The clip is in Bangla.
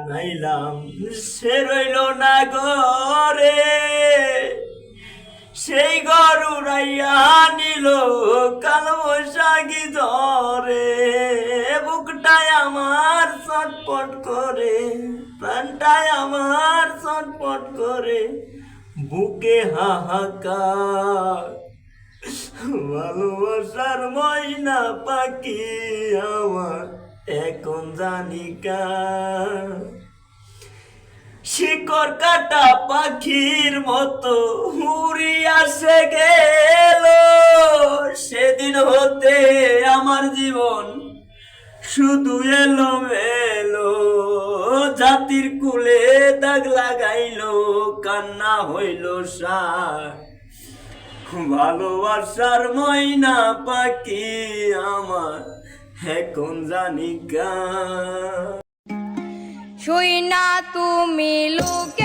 নাইলাম সে রইল না ঘরে, সেই ঘর উড়াইয়া নিল কাল বৈশাখী ঝরে। বুকটায় আমার ছটপট করে, প্রাণটায় আমার ছটপট করে, বুকে হাহাকার। ভালোবাসার ময়না পাখি আমার এখন জানি কার। শিকড় কাটা পাখির মতো উড়িয়া সে গেল, সেদিন হতে আমার জীবন শুধু এলো মেলো। জাতির কুলে দাগ লাগাইল, কান্না হইল সার। ভালোবাসার ময়না পাখি আমার এখন জানি কার। শুই না তুমি লোকে